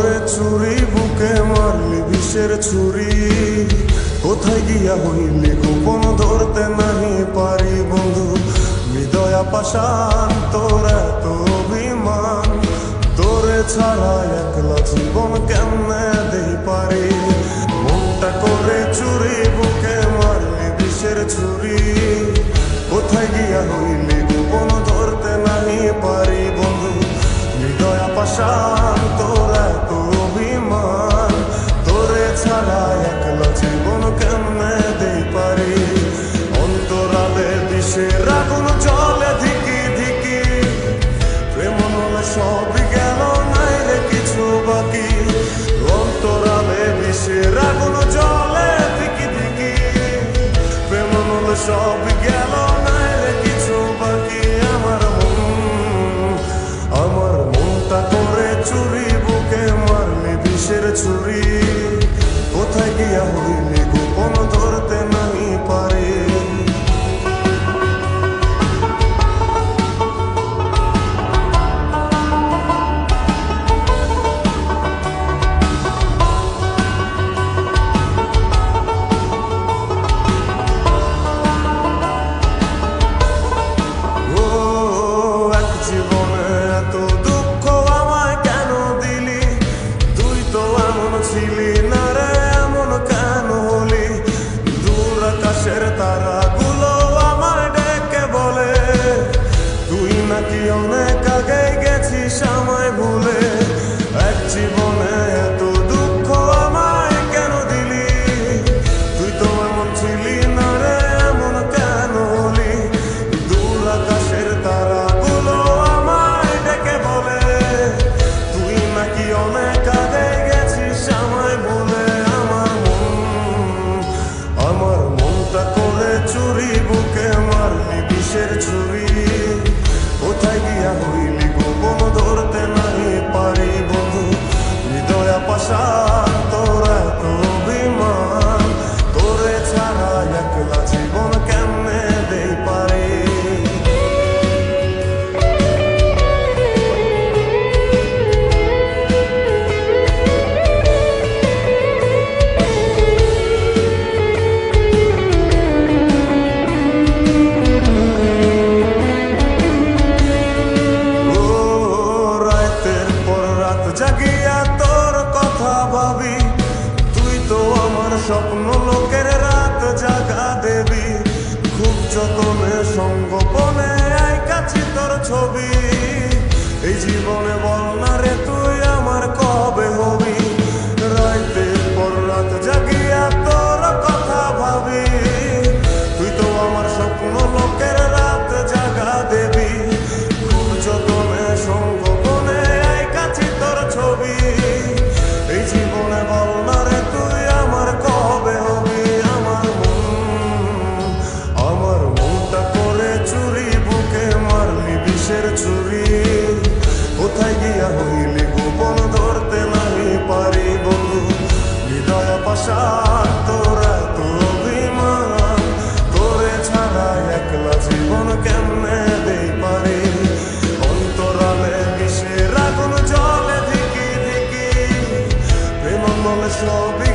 করে চুরি বুকে মারলি বিষের ছুরি, কোথায় গিয়া হইলি গোপন ধরতে নাহি পারি বন্ধু। হৃদয়া পাষাণ তোর এত অভিমান, তোরে ছাড়া একলা জীবন কেমনে দেই পারি। মনটা করে চুরি বুকে মারলি বিষের ছুরি, কোথায় গিয়া হইলি গোপন ধরতে নাহি পারি বন্ধু। হৃদয়া পাষাণ তোর এত অভিমান, তোরে ছাড়া একলা জীবন কেমনে দেই পারি। অন্তরালে বিষের আগুন জ্বলে ধিকি ধিকি, প্রেম হলে সব গেল নাই রে কিছু বাকি। অন্তরালে বিষের আগুন জ্বলে ধিকি ধিকি, প্রেম হলে সব গেল নাই রে কিছু বাকি। আমার মনটা করে চুরি বুকে মারলি বিষের ছুরি, কোথায় গিয়া হইলি গোপন ধরতে নাহি পারি। ছিলি না রে এমন কেন হলি, দূর আকাশের তারাগুলো আমায় ডেকে বলে, তুই নাকি অনেক আগে গেছিস আমায় ভুলে। এক জীবনে এত দুঃখ আমায় কেন দিলি, তুই তো এমন ছিলি না রে এমন কেন হলি। দূর আকাশের তারাগুলো আমায় ডেকে বলে, তুই নাকি অনেক আগে আমায় বলে। আমার মনটা করে চুরি বুকে মারলি বিষের ছুরি, কোথায় গিয়া হইলি গোপন ধরতে নাহি পারি বন্ধু। হৃদয়া পাষাণ তোর এত অভিমান, তোরে ছাড়া একলা জীবন কেমনে দেই পারি। জাগিয়া তোর কথা ভাবি, তুই তো আমার স্বপ্ন লোকের রাত জাগা দেবী। খুব যতনে সঙ্গোপনে আইকাছি তোর ছবি, এই জীবনে বল না রে তুই আমার কবে হবি। রাতের পর রাত জাগিয়া তোর কথা ভাবি, তুই তো আমার স্বপ্ন লোকের রাত জাগা দেবী। খুব যতনে সঙ্গোপনে আইকাছি তোর ছবি, এই জীবনে বল না রে তুই আমার কবে হবি। আমার মনটা করে চুরি বুকে মারলি বিষের ছুরি, কোথায় গিয়া হইলি গোপন ধরতে নাহি পারি বন্ধু। হৃদয়া পাষাণ তোর এত অভিমান, তোরে ছাড়া একলা জীবন কেমনে দেই পারি। অন্তরালে বিষের আগুন জ্বলে ধিকি ধিকি, প্রেম বলে সবই